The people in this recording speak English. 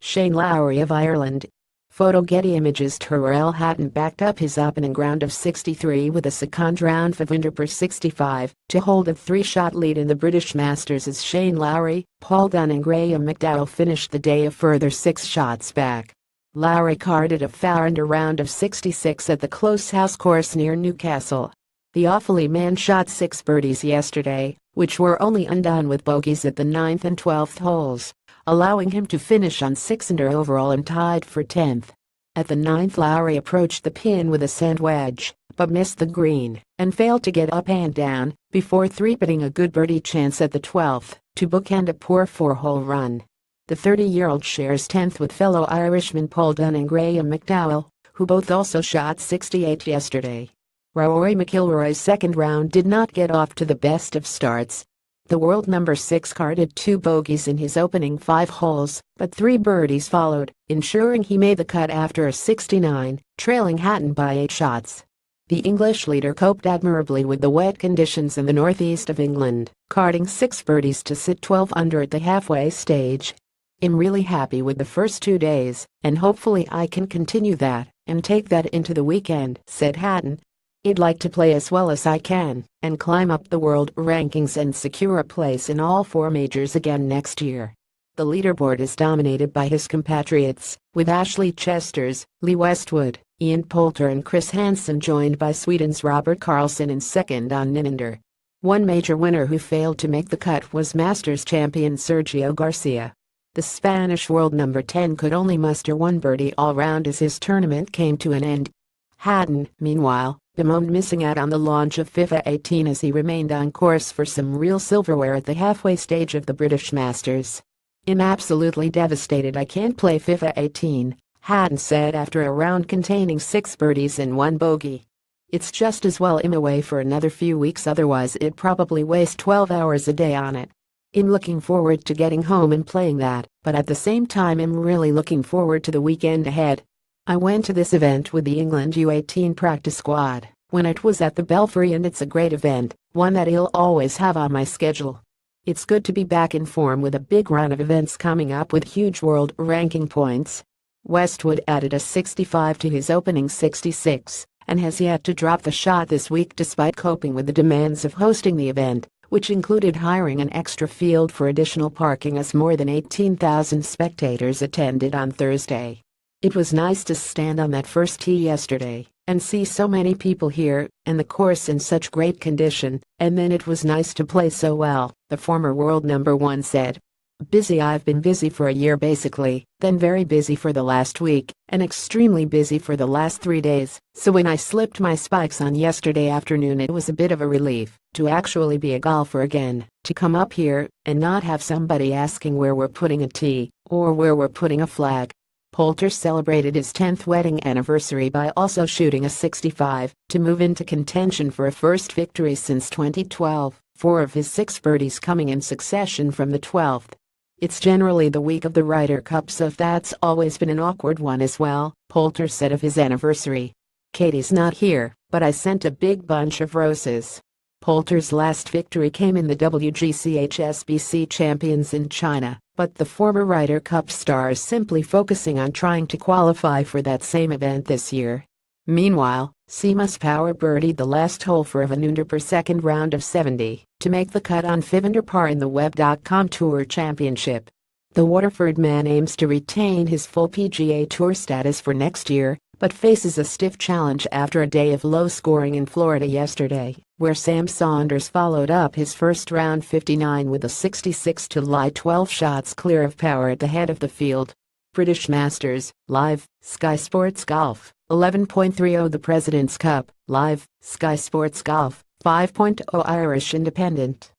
Shane Lowry of Ireland. Photo Getty Images Tyrrell Hatton backed up his opening round of 63 with a second round 5 per 65 to hold a 3-shot lead in the British Masters as Shane Lowry, Paul Dunne and Graham McDowell finished the day a further 6 shots back. Lowry carded a 4-under round of 66 at the Close House course near Newcastle. The Awfully man shot 6 birdies yesterday, which were only undone with bogeys at the 9th and 12th holes, allowing him to finish on 6-under overall and tied for 10th. At the 9th, Lowry approached the pin with a sand wedge, but missed the green and failed to get up and down before three-putting a good birdie chance at the 12th to bookend a poor 4-hole run. The 30-year-old shares 10th with fellow Irishmen Paul Dunne and Graham McDowell, who both also shot 68 yesterday. Rory McIlroy's second round did not get off to the best of starts. The world number 6 carded 2 bogeys in his opening 5 holes, but 3 birdies followed, ensuring he made the cut after a 69, trailing Hatton by 8 shots. The English leader coped admirably with the wet conditions in the northeast of England, carding 6 birdies to sit 12 under at the halfway stage. "I'm really happy with the first 2 days, and hopefully I can continue that and take that into the weekend," said Hatton. "I'd like to play as well as I can and climb up the world rankings and secure a place in all 4 majors again next year." The leaderboard is dominated by his compatriots, with Ashley Chesters, Lee Westwood, Ian Poulter and Chris Hansen joined by Sweden's Robert Karlsson in second on 9 under. One major winner who failed to make the cut was Masters champion Sergio Garcia. The Spanish world number 10 could only muster 1 birdie all round as his tournament came to an end. Hatton, meanwhile, bemoaned missing out on the launch of FIFA 18 as he remained on course for some real silverware at the halfway stage of the British Masters. "I'm absolutely devastated I can't play FIFA 18, Hatton said after a round containing 6 birdies and 1 bogey. "It's just as well I'm away for another few weeks, otherwise I'd probably waste 12 hours a day on it. I'm looking forward to getting home and playing that, but at the same time I'm really looking forward to the weekend ahead. I went to this event with the England U18 practice squad when it was at the Belfry, and it's a great event, one that I'll always have on my schedule. It's good to be back in form with a big run of events coming up with huge world ranking points." Westwood added a 65 to his opening 66 and has yet to drop the shot this week despite coping with the demands of hosting the event, which included hiring an extra field for additional parking as more than 18,000 spectators attended on Thursday. "It was nice to stand on that first tee yesterday and see so many people here and the course in such great condition, and then it was nice to play so well," the former world number 1 said. I've been busy for a year basically, then very busy for the last week, and extremely busy for the last 3 days, so when I slipped my spikes on yesterday afternoon it was a bit of a relief to actually be a golfer again, to come up here and not have somebody asking where we're putting a tee or where we're putting a flag." Poulter celebrated his 10th wedding anniversary by also shooting a 65 to move into contention for a first victory since 2012, 4 of his 6 birdies coming in succession from the 12th. "It's generally the week of the Ryder Cup, so that's always been an awkward one as well," Poulter said of his anniversary. "Katie's not here, but I sent a big bunch of roses." Poulter's last victory came in the WGC HSBC Champions in China, but the former Ryder Cup star is simply focusing on trying to qualify for that same event this year. Meanwhile, Seamus Power birdied the last hole for a 1 under per second round of 70 to make the cut on 5 under par in the Web.com Tour Championship. The Waterford man aims to retain his full PGA Tour status for next year, but faces a stiff challenge after a day of low scoring in Florida yesterday, where Sam Saunders followed up his first round 59 with a 66 to lie 12 shots clear of Power at the head of the field. British Masters, live, Sky Sports Golf, 11.30 The President's Cup, live, Sky Sports Golf, 5.0 Irish Independent.